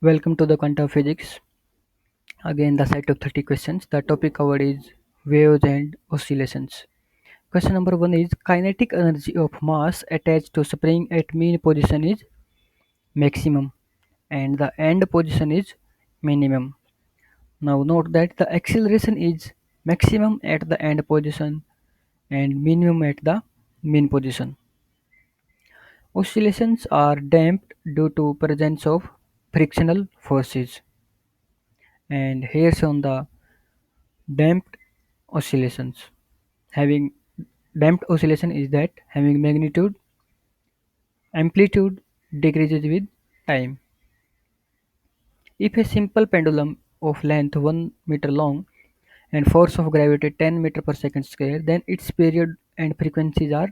Welcome to the quantum physics. Again, the set of 30 questions. The topic covered is waves and oscillations. Question number 1 is kinetic energy of mass attached to spring at mean position is maximum and the end position is minimum. Now note that the acceleration is maximum at the end position and minimum at the mean position. Oscillations are damped due to presence of frictional forces. And here shown the damped oscillations. Having damped oscillation is that having magnitude amplitude decreases with time. If a simple pendulum of length 1 meter long and force of gravity 10 meter per second square, then its period and frequencies are,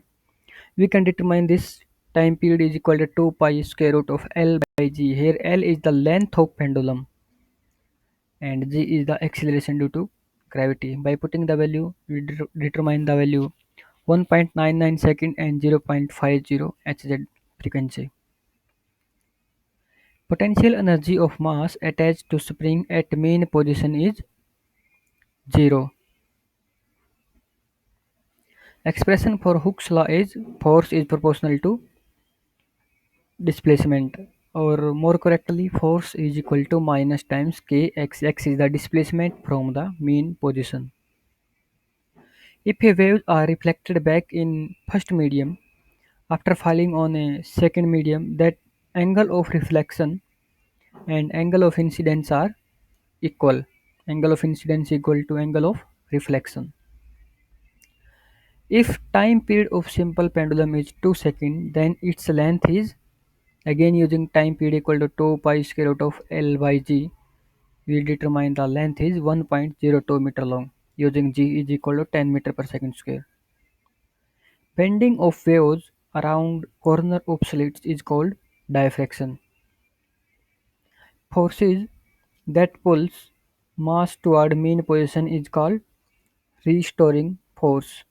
we can determine this time period is equal to 2 pi square root of L by G. Here L is the length of pendulum and G is the acceleration due to gravity. By putting the value, we determine the value 1.99 second and 0.50 Hz frequency. Potential energy of mass attached to spring at mean position is 0. Expression for Hooke's law is force is proportional to displacement, or more correctly force is equal to minus times kx. X is the displacement from the mean position. If a waves are reflected back in first medium after falling on a second medium, that angle of reflection and angle of incidence are equal. Angle of incidence equal to angle of reflection. If time period of simple pendulum is 2 seconds, then its length is, again using time period equal to 2 pi square root of L by G, we determine the length is 1.02 meter long using G is equal to 10 meter per second square. Bending of waves around corner of slits is called diffraction. Forces that pulls mass toward mean position is called restoring force.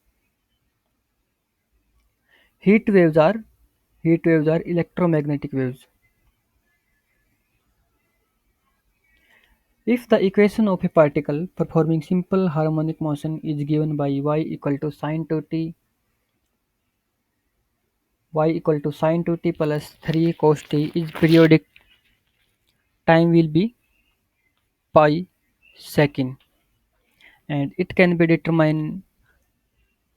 Heat waves are heat waves are electromagnetic waves. If the equation of a particle performing simple harmonic motion is given by y equal to sine 2t, y equal to sine 2t plus 3 cos t, its periodic time will be pi second, and it can be determined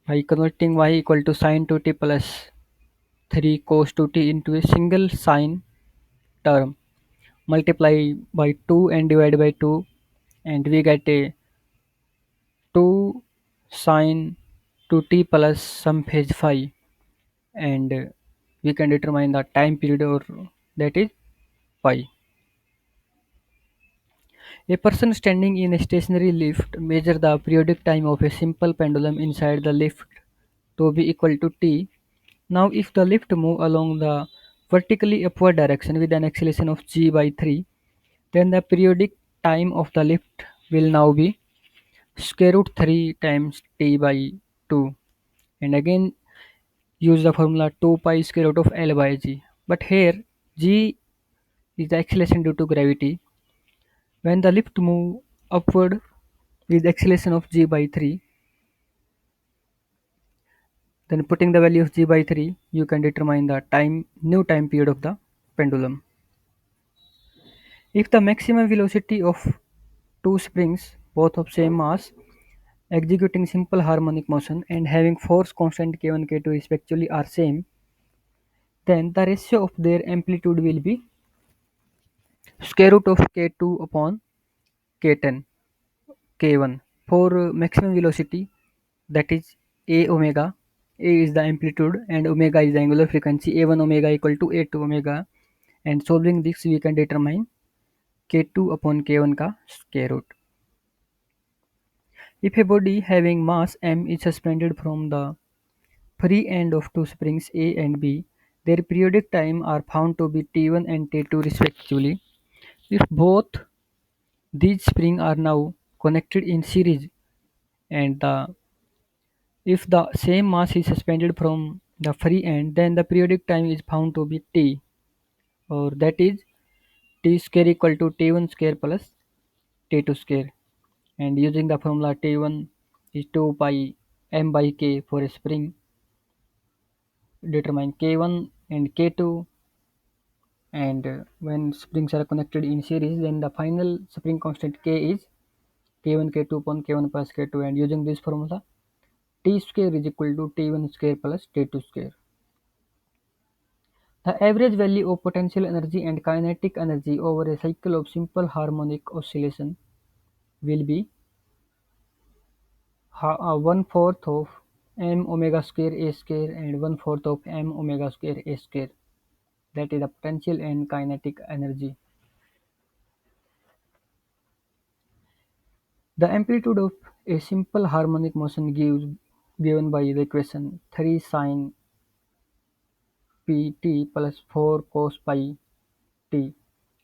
by converting y equal to sine 2t plus 3 cos 2t into a single sine term, multiply by 2 and divide by 2, and we get a 2 sine 2t plus some phase phi, and we can determine the time period, or that is pi. A person standing in a stationary lift measure the periodic time of a simple pendulum inside the lift to be equal to t. Now if the lift move along the vertically upward direction with an acceleration of g by 3, then the periodic time of the lift will now be square root 3 times t by 2, and again use the formula 2 pi square root of L by G. But here G is the acceleration due to gravity. When the lift move upward with acceleration of G by 3, then putting the value of G by 3, you can determine the new time period of the pendulum. If the maximum velocity of two springs, both of same mass, executing simple harmonic motion and having force constant k1 k2 respectively are same, then the ratio of their amplitude will be square root of k2 upon k10 k1. For maximum velocity, that is a omega, a is the amplitude and omega is the angular frequency, a1 omega equal to a2 omega, and solving this we can determine k2 upon k1 का square root. If a body having mass m is suspended from the free end of two springs A and B, their periodic time are found to be T1 and T2 respectively. If both these springs are now connected in series, and if the same mass is suspended from the free end, then the periodic time is found to be T, or that is T square equal to T1 square plus T2 square, and using the formula T1 is 2 pi m by k for a spring, determine K1 and K2, and when springs are connected in series, then the final spring constant K is K1 K2 upon K1 plus K2, and using this formula T square is equal to T1 square plus T2 square. The average value of potential energy and kinetic energy over a cycle of simple harmonic oscillation will be 1/4 of m omega square a square and 1/4 of m omega square a square. That is the potential and kinetic energy. The amplitude of a simple harmonic motion given by the equation 3 sin pt plus 4 cos pi t.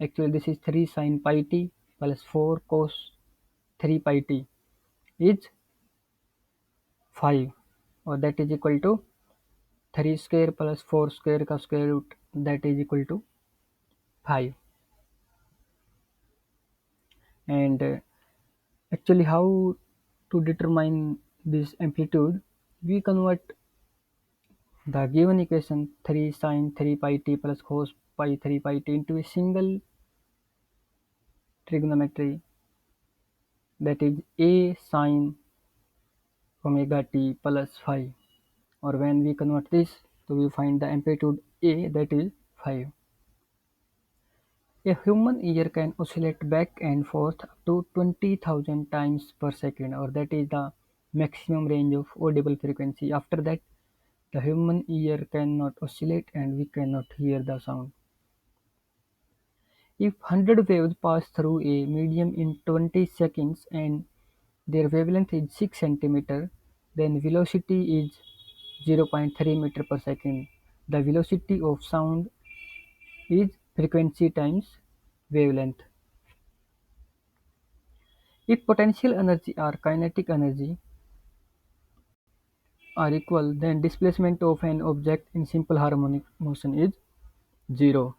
Actually, this is 3 sin pi t plus 4 cos 3 pi t is 5, or that is equal to 3 square plus 4 square का square root, that is equal to 5. And actually, how to determine this amplitude? We convert the given equation 3 sin 3 pi t plus cos pi 3 pi t into a single trigonometry, that is a sin omega t plus 5, or when we convert this, so we find the amplitude a, that is 5. A human ear can oscillate back and forth up to 20,000 times per second, or that is the maximum range of audible frequency. After that, the human ear cannot oscillate and we cannot hear the sound. If 100 waves pass through a medium in 20 seconds and their wavelength is 6 centimeter, then velocity is 0.3 meter per second. The velocity of sound is frequency times wavelength. If potential energy or kinetic energy are equal, then displacement of an object in simple harmonic motion is zero.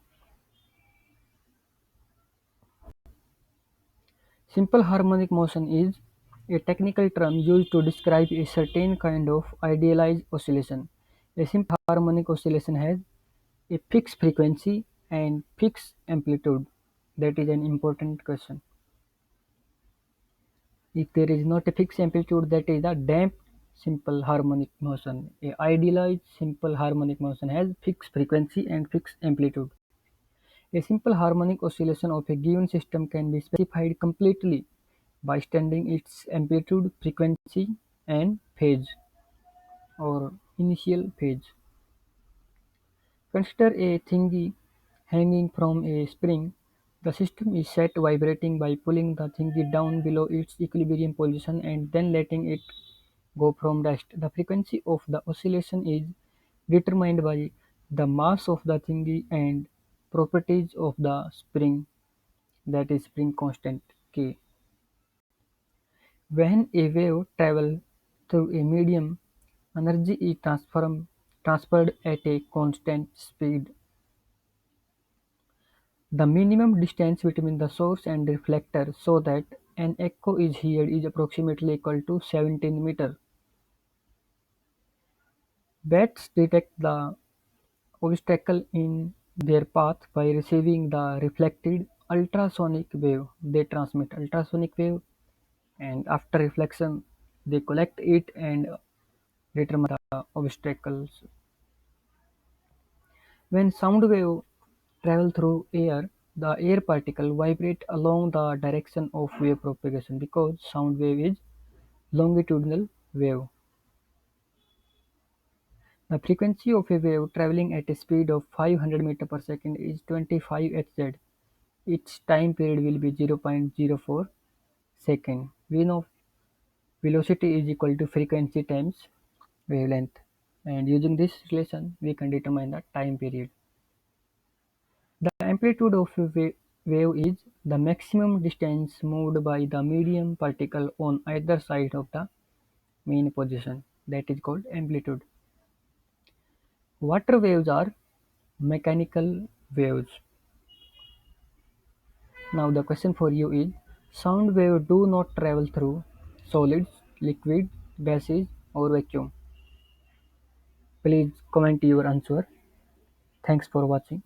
Simple harmonic motion is a technical term used to describe a certain kind of idealized oscillation. A simple harmonic oscillation has a fixed frequency and fixed amplitude. That is an important question. If there is not a fixed amplitude, that is a damped simple harmonic motion. A idealized simple harmonic motion has fixed frequency and fixed amplitude. A simple harmonic oscillation of a given system can be specified completely by studying its amplitude, frequency, and phase, or initial phase. Consider a thingy hanging from a spring. The system is set vibrating by pulling the thingy down below its equilibrium position and then letting it go from rest. The frequency of the oscillation is determined by the mass of the thingy and properties of the spring, that is spring constant K. When a wave travels through a medium, energy is transferred at a constant speed. The minimum distance between the source and reflector so that an echo is heard is approximately equal to 17 meters. Bats detect the obstacle in their path by receiving the reflected ultrasonic wave. They transmit ultrasonic wave, and after reflection they collect it and determine the obstacles. When sound wave travel through air, the air particle vibrate along the direction of wave propagation because sound wave is longitudinal wave. The frequency of a wave traveling at a speed of 500 meter per second is 25 Hz. Its time period will be 0.04 second. We know velocity is equal to frequency times wavelength, and using this relation we can determine the time period. The amplitude of a wave is the maximum distance moved by the medium particle on either side of the mean position. That is called amplitude. Water waves are mechanical waves. Now the question for you is sound wave do not travel through solids, liquid, gases or vacuum. Please comment your answer. Thanks for watching.